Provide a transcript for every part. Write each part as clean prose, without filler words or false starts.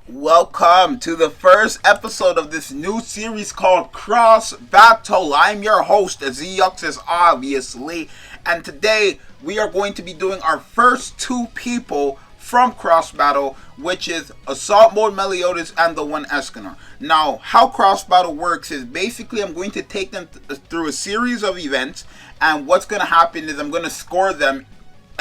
Welcome to the first episode of this new series called Cross Battle. I'm your host, Zux, obviously, and today we are going to be doing our first two people from Cross Battle, which is Assault Mode Meliodas and the one ESCANOR. Now, how Cross Battle works is basically I'm going to take them through a series of events, and what's going to happen is I'm going to score them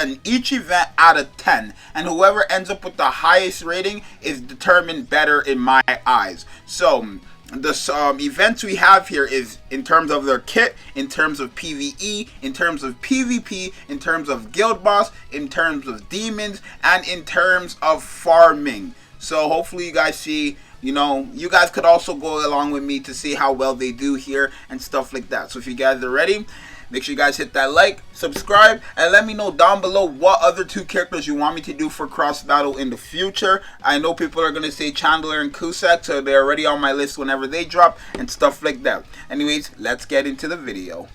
in each event out of 10, and whoever ends up with the highest rating is determined better in my eyes. So the events we have here is in terms of their kit, in terms of PvE, in terms of PvP, in terms of guild boss, in terms of demons, and in terms of farming. So hopefully you guys see, you guys could also go along with me to see how well they do here and stuff like that. So if you guys are ready, make sure you guys hit that like, subscribe, and let me know down below what other two characters you want me to do for Cross Battle in the future. I know people are going to say Chandler and Cusack, so they're already on my list whenever they drop and stuff like that. Anyways, let's get into the video.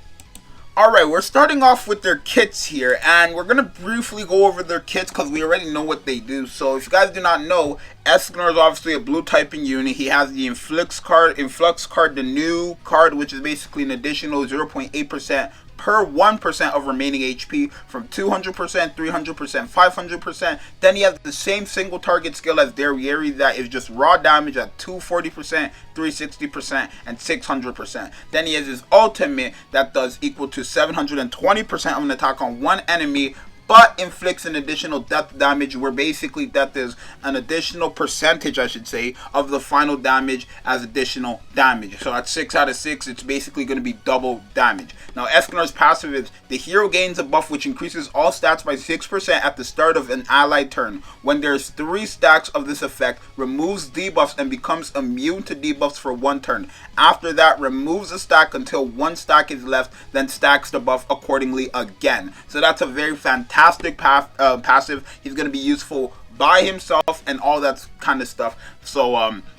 Alright, we're starting off with their kits here, and we're going to briefly go over their kits because we already know what they do. So if you guys do not know, ESCANOR is obviously a blue typing unit. He has the Influx card, the new card, which is basically an additional 0.8% per 1% of remaining HP from 200%, 300%, 500%. Then he has the same single target skill as Derriere that is just raw damage at 240%, 360%, and 600%. Then he has his ultimate that does equal to 720% of an attack on one enemy, but inflicts an additional death damage, where basically death is an additional percentage, I should say, of the final damage as additional damage. So at 6 out of 6, it's basically going to be double damage. Now, ESCANOR's passive is the hero gains a buff which increases all stats by 6% at the start of an allied turn. When there's 3 stacks of this effect, removes debuffs and becomes immune to debuffs for 1 turn. After that, removes a stack until 1 stack is left, then stacks the buff accordingly again. So that's a very fantastic passive. He's going to be useful by himself and all that kind of stuff. So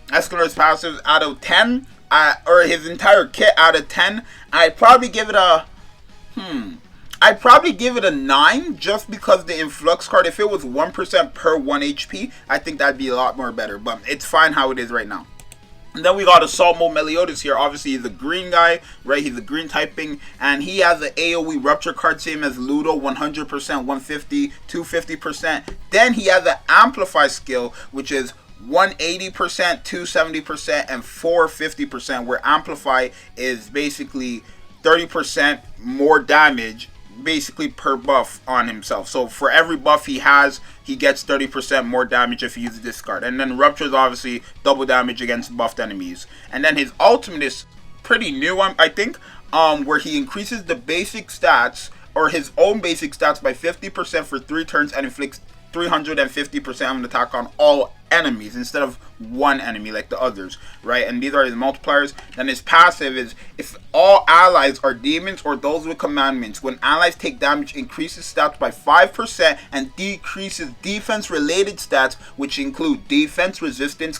ESCANOR's passive out of 10, or his entire kit out of 10, I'd probably give it a 9, just because the Influx card, if it was 1% per 1 HP, I think that'd be a lot more better, but it's fine how it is right now. And then we got Assault Mode Meliodas here. Obviously, he's a green guy, right? He's a green typing, and he has the AoE Rupture card, same as Ludo, 100%, 150, 250%. Then he has the Amplify skill, which is 180%, 270%, and 450%, where Amplify is basically 30% more damage basically per buff on himself. So for every buff he has, he gets 30% more damage if he uses this card. And then Rupture is obviously double damage against buffed enemies. And then his ultimate is pretty new, I think, where he increases the basic stats, or his own basic stats, by 50% for 3 turns and inflicts 350% of an attack on all enemies instead of one enemy like the others, right? And these are his multipliers. Then his passive is, if all allies are demons or those with commandments, when allies take damage, increases stats by 5% and decreases defense related stats, which include defense, resistance,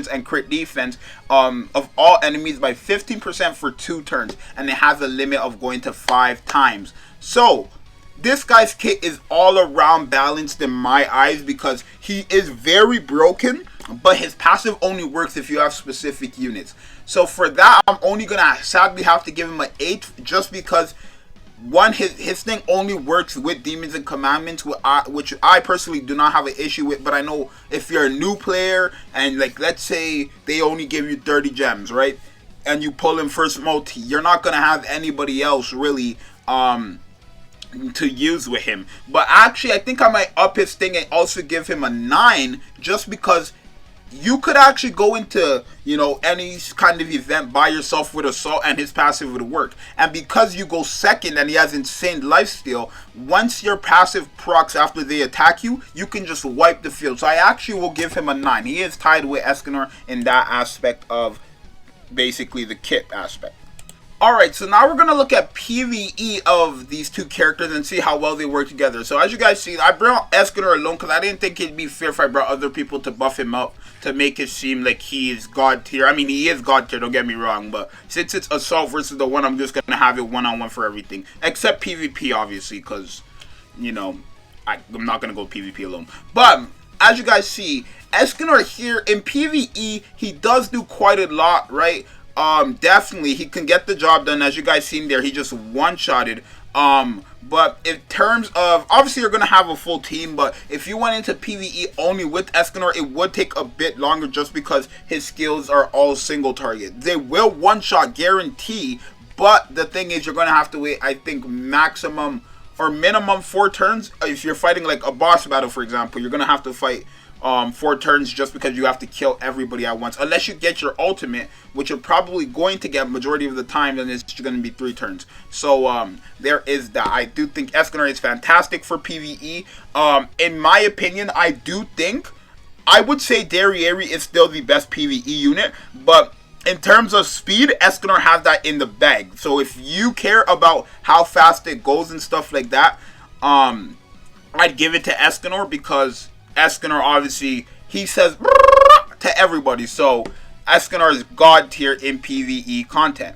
and crit defense of all enemies by 15% for 2 turns, and it has a limit of going to 5 times. So this guy's kit is all around balanced in my eyes, because he is very broken, but his passive only works if you have specific units. So for that, I'm only going to sadly have to give him an 8, just because, one, his thing only works with demons and commandments, which I personally do not have an issue with. But I know if you're a new player and, like, let's say they only give you 30 gems, right? And you pull in first multi, you're not going to have anybody else really to use with him. But actually, I think I might up his thing and also give him a 9, just because you could actually go into, any kind of event by yourself with Assault and his passive would work. And because you go second and he has insane lifesteal, once your passive procs after they attack you, you can just wipe the field. So I actually will give him a 9. He is tied with ESCANOR in that aspect of basically the kit aspect. Alright, so now we're going to look at PvE of these two characters and see how well they work together. So as you guys see, I brought ESCANOR alone because I didn't think it'd be fair if I brought other people to buff him up, to make it seem like he is god tier. I mean, he is god tier, don't get me wrong, but since it's Assault versus the one, I'm just going to have it one-on-one for everything. Except PvP, obviously, because, I'm not going to go PvP alone. But as you guys see, Escanor here in PvE, he does do quite a lot, right? Definitely, he can get the job done. As you guys seen there, he just one-shotted. But in terms of, obviously you're going to have a full team, but if you went into PvE only with Escanor, it would take a bit longer just because his skills are all single target. They will one-shot guarantee, but the thing is you're going to have to wait, I think, maximum or minimum 4 turns. If you're fighting like a boss battle, for example, you're going to have to fight 4 turns just because you have to kill everybody at once. Unless you get your ultimate, which you're probably going to get majority of the time, then it's going to be 3 turns. So there is that. I do think Escanor is fantastic for PvE. In my opinion, I do think, I would say Derriere is still the best PvE unit, but in terms of speed, Escanor has that in the bag. So if you care about how fast it goes and stuff like that, I'd give it to Escanor, because Escanor, obviously, he says to everybody. So Escanor is god tier in PvE content.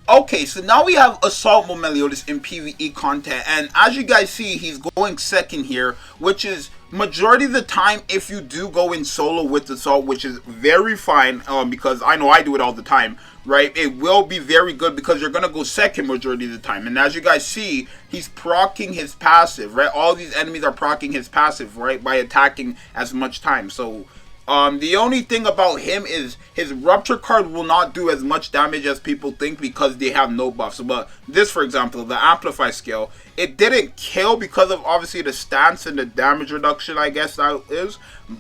Okay, so now we have Assault Mode Meliodas in PvE content, and as you guys see, he's going second here, which is majority of the time if you do go in solo with Assault, which is very fine, because I know I do it all the time, right? It will be very good because you're going to go second majority of the time. And as you guys see, he's proccing his passive, right? All these enemies are proccing his passive, right? By attacking as much time. So the only thing about him is his Rupture card will not do as much damage as people think because they have no buffs. But this, for example, the Amplify skill, it didn't kill because of obviously the stance and the damage reduction, I guess that is.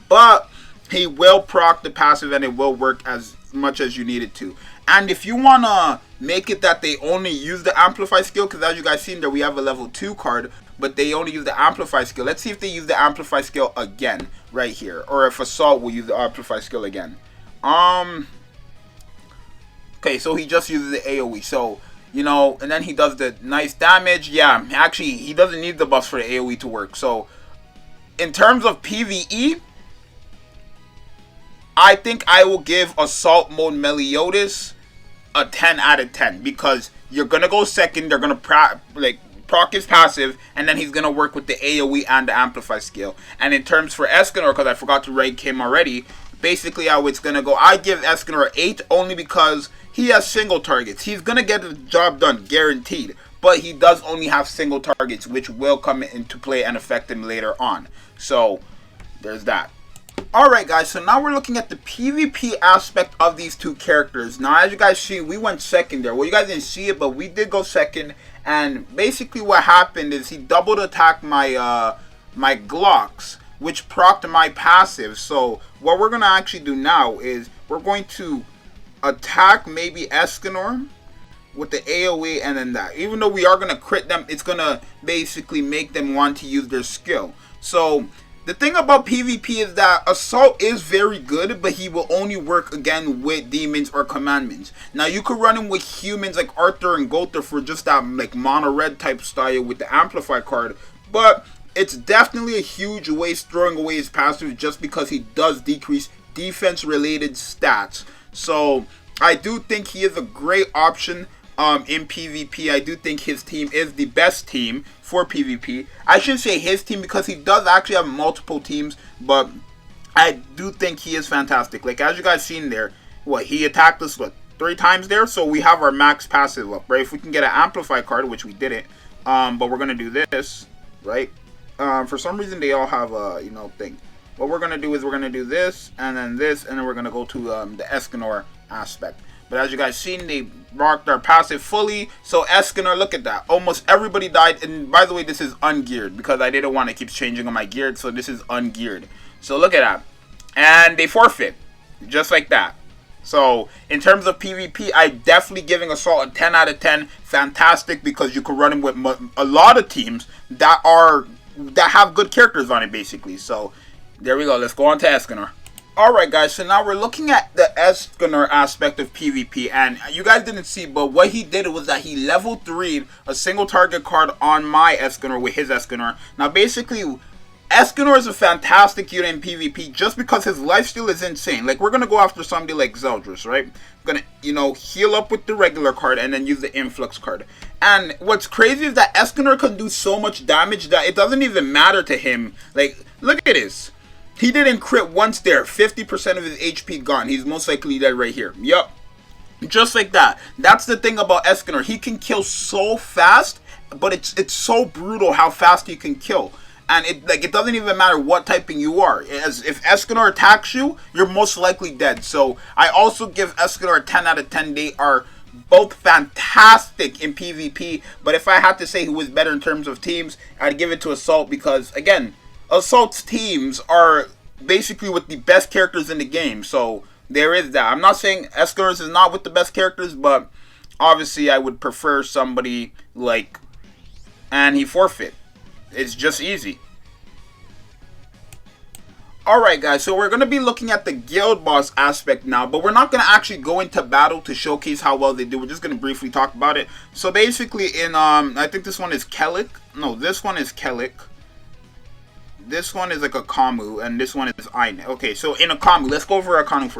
But he will proc the passive and it will work as much as you need it to. And if you want to make it that they only use the Amplify skill, because as you guys seen there, we have a level 2 card, but they only use the Amplify skill. Let's see if they use the Amplify skill again right here, or if Assault will use the Amplify skill again. Okay, so he just uses the AoE. So, you know, and then he does the nice damage. Yeah, actually, he doesn't need the buffs for the AoE to work. So, in terms of PvE, I think I will give Assault Mode Meliodas a 10 out of 10, because you're going to go second, they're going to proc his passive, and then he's going to work with the AoE and the Amplify skill. And in terms for Escanor, because I forgot to rank him already, basically how it's going to go, I give Escanor an 8 only because he has single targets. He's going to get the job done, guaranteed, but he does only have single targets, which will come into play and affect him later on. So, there's that. Alright guys, so now we're looking at the PvP aspect of these two characters. Now as you guys see, we went second there. Well, you guys didn't see it, but we did go second. And basically what happened is he doubled attacked my my Glocks, which procced my passive. So what we're going to actually do now is we're going to attack maybe Escanor with the AoE and then that. Even though we are going to crit them, it's going to basically make them want to use their skill. So the thing about PvP is that Assault is very good, but he will only work again with demons or commandments. Now you could run him with humans like Arthur and Gotha for just that like mono red type style with the Amplify card, but it's definitely a huge waste throwing away his passive just because he does decrease defense related stats. So I do think he is a great option in PvP. I do think his team is the best team for PvP. I should say his team because he does actually have multiple teams, but I do think he is fantastic. Like as you guys seen there, what he attacked us 3 times there, so we have our max passive up, right? If we can get an Amplify card, which we didn't, but we're gonna do this, right? For some reason they all have a thing. What we're gonna do is we're gonna do this and then we're gonna go to the Escanor aspect. But as you guys seen, they marked our passive fully. So Escanor, look at that. Almost everybody died. And by the way, this is ungeared because I didn't want to keep changing on my geared. So this is ungeared. So look at that. And they forfeit. Just like that. So in terms of PvP, I'm definitely giving Assault a 10 out of 10. Fantastic, because you can run him with a lot of teams that have good characters on it basically. So there we go. Let's go on to Escanor. Alright guys, so now we're looking at the Escanor aspect of PvP, and you guys didn't see, but what he did was that he level 3'd a single target card on my Escanor with his Escanor. Now basically, Escanor is a fantastic unit in PvP just because his lifesteal is insane. Like we're going to go after somebody like Zeldris, right? Going to, heal up with the regular card and then use the influx card. And what's crazy is that Escanor can do so much damage that it doesn't even matter to him. Like, look at this. He didn't crit once there. 50% of his HP gone. He's most likely dead right here. Yup. Just like that. That's the thing about ESCANOR. He can kill so fast, but it's so brutal how fast he can kill. And it doesn't even matter what typing you are. As if ESCANOR attacks you, you're most likely dead. So I also give ESCANOR a 10 out of 10. They are both fantastic in PvP. But if I had to say who was better in terms of teams, I'd give it to Assault because, again, Assault's teams are basically with the best characters in the game. So there is that. I'm not saying ESCANOR's is not with the best characters, but obviously I would prefer somebody like... And he forfeit. It's just easy. Alright guys, so we're going to be looking at the guild boss aspect now, but we're not going to actually go into battle to showcase how well they do. We're just going to briefly talk about it. So basically in, I think this one is Kelik. No, this one is Kelik. This one is like a Kamu, and this one is Aine. Okay, so in a Kamu, let's go over a Kamu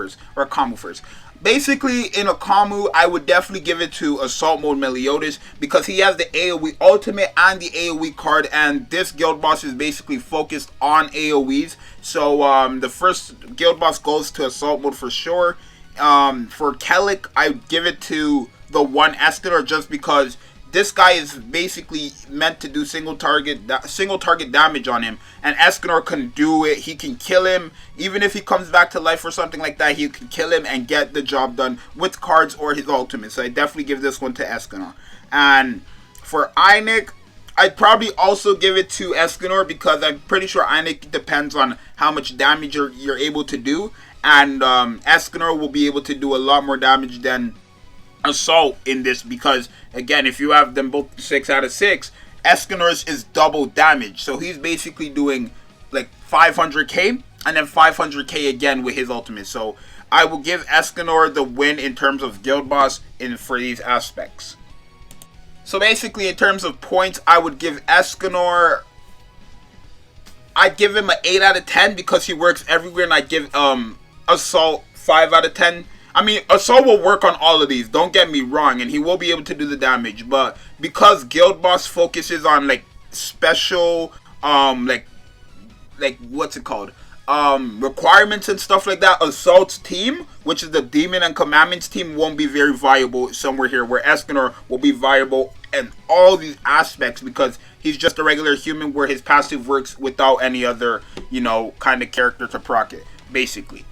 first. Basically, in a Kamu, I would definitely give it to Assault Mode Meliodas because he has the AoE ultimate and the AoE card, and this guild boss is basically focused on AoEs. So the first guild boss goes to Assault Mode for sure. For Kelik, I give it to the one ESCANOR just because this guy is basically meant to do single target damage on him, and ESCANOR can do it. He can kill him even if he comes back to life or something like that. He can kill him and get the job done with cards or his ultimate. So I definitely give this one to ESCANOR. And for Einik, I'd probably also give it to ESCANOR because I'm pretty sure Einik depends on how much damage you're able to do, and ESCANOR will be able to do a lot more damage than Assault in this because, again, if you have them both 6 out of 6, ESCANOR's is double damage. So he's basically doing like 500k and then 500k again with his ultimate. So I will give ESCANOR the win in terms of guild boss for these aspects. So basically in terms of points, I would give ESCANOR, I'd give him an 8 out of 10 because he works everywhere, and I'd give Assault 5 out of 10. I mean, Assault will work on all of these, don't get me wrong, and he will be able to do the damage, but because Guild Boss focuses on, like, special, like, what's it called, requirements and stuff like that, Assault's team, which is the Demon and Commandments team, won't be very viable somewhere here, where ESCANOR will be viable in all these aspects because he's just a regular human where his passive works without any other, you know, kind of character to proc it, basically.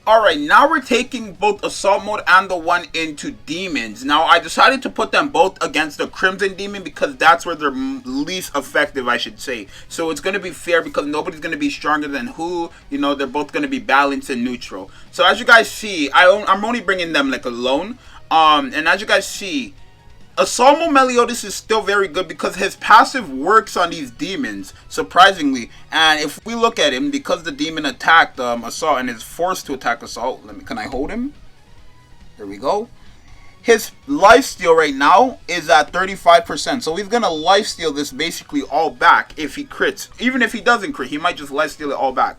Alright, now we're taking both Assault Mode and the one into Demons. Now, I decided to put them both against the Crimson Demon because that's where they're least effective, I should say. So it's going to be fair because nobody's going to be stronger than who. You know, they're both going to be balanced and neutral. So as you guys see, I'm only bringing them like alone. And as you guys see, Assault Mode Meliodas is still very good because his passive works on these demons, surprisingly. And if we look at him, because the demon attacked Assault and is forced to attack Assault, can I hold him? There we go. His lifesteal right now is at 35%. So he's going to lifesteal this basically all back if he crits. Even if he doesn't crit, he might just lifesteal it all back.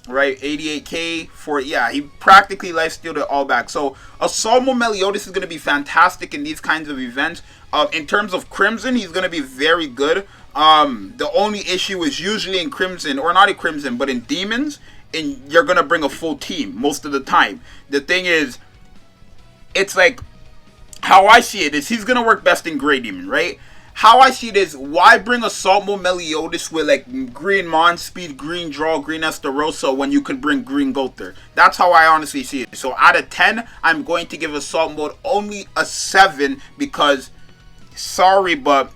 Right, 88k for, yeah, he practically lifestealed it all back. So Assault Mode Meliodas is going to be fantastic in these kinds of events. In terms of Crimson, he's going to be very good. The only issue is usually in Crimson, or not in Crimson, but in Demons, you're going to bring a full team most of the time. The thing is, it's like, how I see it is he's going to work best in Grey Demon, right? How I see it is, why bring Assault Mode Meliodas with like green Mon Speed, green Draw, green Estarossa when you could bring green Gother? That's how I honestly see it. So out of 10, I'm going to give Assault Mode only a 7 because, sorry, but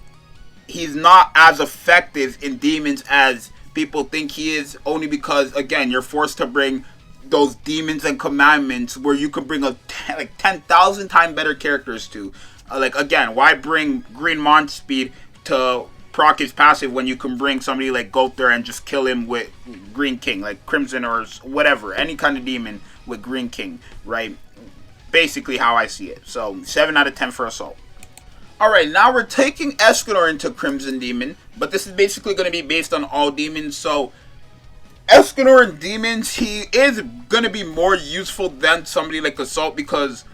he's not as effective in Demons as people think he is, only because, again, you're forced to bring those Demons and Commandments where you can bring like 10,000 times better characters to. Like, again, why bring Green Mon Speed to proc his passive when you can bring somebody like Gother and just kill him with Green King, like Crimson or whatever, any kind of demon with Green King, right? Basically how I see it. So, 7 out of 10 for Assault. Alright, now we're taking ESCANOR into Crimson Demon, but this is basically going to be based on all demons, so ESCANOR in Demons, he is going to be more useful than somebody like Assault because,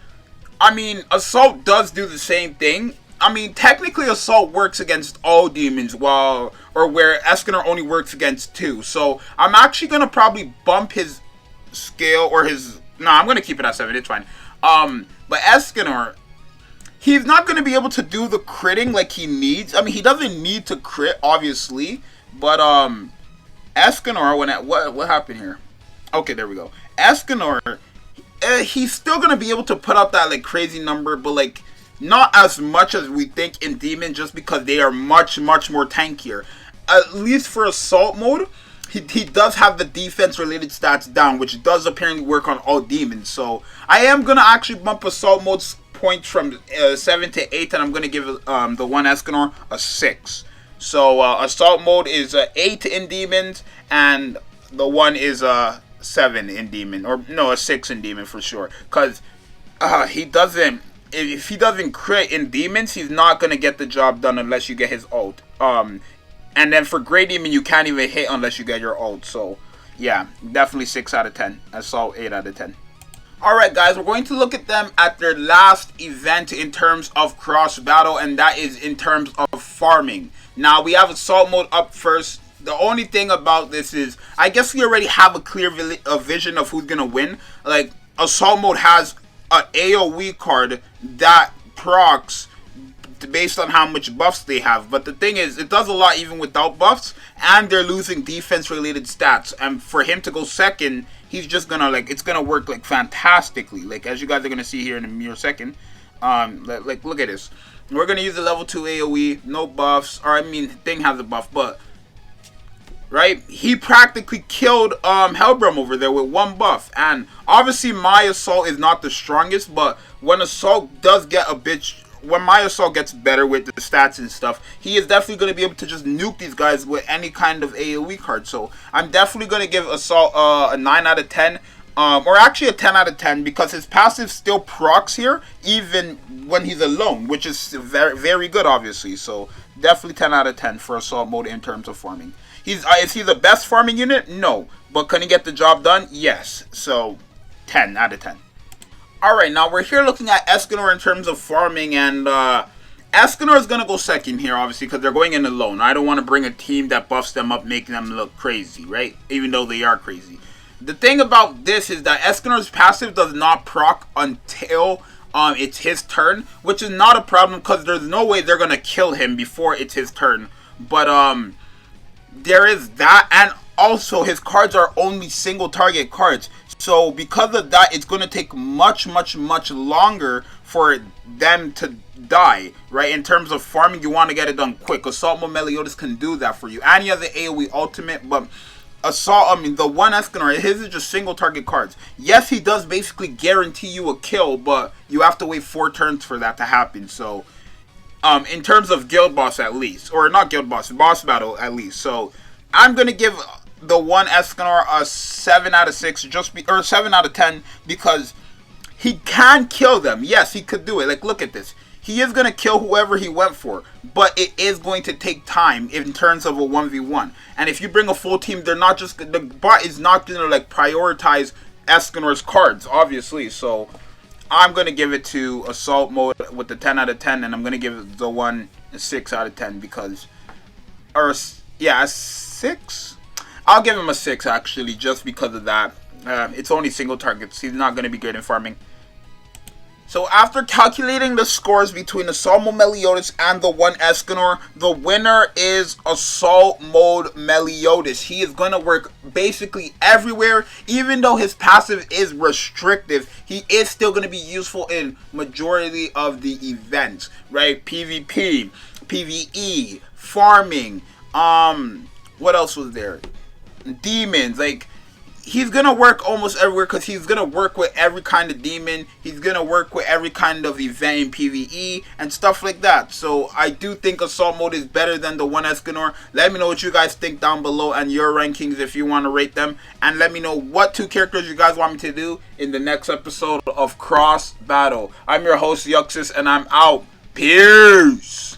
I mean, Assault does do the same thing. I mean, technically Assault works against all demons, where Escanor only works against 2. So I'm actually gonna probably bump his scale or his. No, I'm gonna keep it at 7. It's fine. But Escanor, he's not gonna be able to do the critting like he needs. I mean, he doesn't need to crit, obviously, but Escanor, what happened here? Okay, there we go. Escanor, he's still gonna be able to put up that like crazy number, but like not as much as we think in Demon, just because they are much more tankier. At least for Assault mode, he does have the defense related stats down, which does apparently work on all demons. So I am gonna actually bump Assault mode's points from 7 to 8, and I'm gonna give the one Escanor a 6. So Assault mode is 8 in demons, and the one is 7 in demon, or no, a 6 in demon for sure. Cause he doesn't. If he doesn't crit in demons, he's not gonna get the job done unless you get his ult. And then for Grey Demon, you can't even hit unless you get your ult. So yeah, definitely 6 out of 10. Assault 8 out of 10. Alright guys, we're going to look at them at their last event in terms of cross battle, and that is in terms of farming. Now we have Assault mode up first. The only thing about this is, I guess we already have a clear vision of who's gonna win. Like, Assault mode has an AoE card that procs based on how much buffs they have, but the thing is, it does a lot even without buffs, and they're losing defense related stats, and for him to go second, he's just gonna, like, it's gonna work like fantastically, like as you guys are gonna see here in a mere second. Like look at this, we're gonna use the level 2 AoE, no buffs, or I mean thing has a buff, but right, he practically killed Hellbrum over there with 1 buff. And obviously my Assault is not the strongest, but when Assault does get a bit, when my Assault gets better with the stats and stuff, he is definitely going to be able to just nuke these guys with any kind of AoE card. So I'm definitely going to give Assault a 9 out of 10. Or actually a 10 out of 10, because his passive still procs here even when he's alone, which is very good obviously. So definitely 10 out of 10 for Assault mode in terms of farming. Is he the best farming unit? No. But can he get the job done? Yes. So 10 out of 10. Alright, now we're here looking at Escanor in terms of farming, and Escanor is going to go second here, obviously, because they're going in alone. I don't want to bring a team that buffs them up, making them look crazy, right? Even though they are crazy. The thing about this is that Escanor's passive does not proc until it's his turn, which is not a problem, because there's no way they're going to kill him before it's his turn. But there is that, and also his cards are only single target cards. So because of that, it's going to take much longer for them to die, right? In terms of farming, you want to get it done quick. Assault mode Meliodas can do that for you. And he has the AoE ultimate, but the one Escanor, his is just single target cards. Yes, he does basically guarantee you a kill, but you have to wait 4 turns for that to happen. So in terms of guild boss at least, or not guild boss, boss battle at least. So I'm going to give the one Escanor a 7 out of 6, or 7 out of 10, because he can kill them. Yes, he could do it. Like, look at this. He is going to kill whoever he went for, but it is going to take time in terms of a 1v1. And if you bring a full team, they're not just, the bot is not going to like prioritize Escanor's cards, obviously. So I'm going to give it to Assault mode with the 10 out of 10, and I'm going to give the one a 6 out of 10 because, or yeah, a 6? I'll give him a 6 actually, just because of that. It's only single targets. He's not going to be good in farming. So after calculating the scores between Assault mode Meliodas and the one Escanor, the winner is Assault mode Meliodas. He is going to work basically everywhere. Even though his passive is restrictive, he is still going to be useful in majority of the events, right? PvP, PvE, farming, what else was there? Demons. Like, he's gonna work almost everywhere, because he's gonna work with every kind of demon. He's gonna work with every kind of event in PvE and stuff like that. So I do think Assault mode is better than the one Escanor. Let me know what you guys think down below and your rankings if you want to rate them, and let me know what 2 characters you guys want me to do in the next episode of Cross Battle. I'm your host Yuxis, and I'm out. Peace.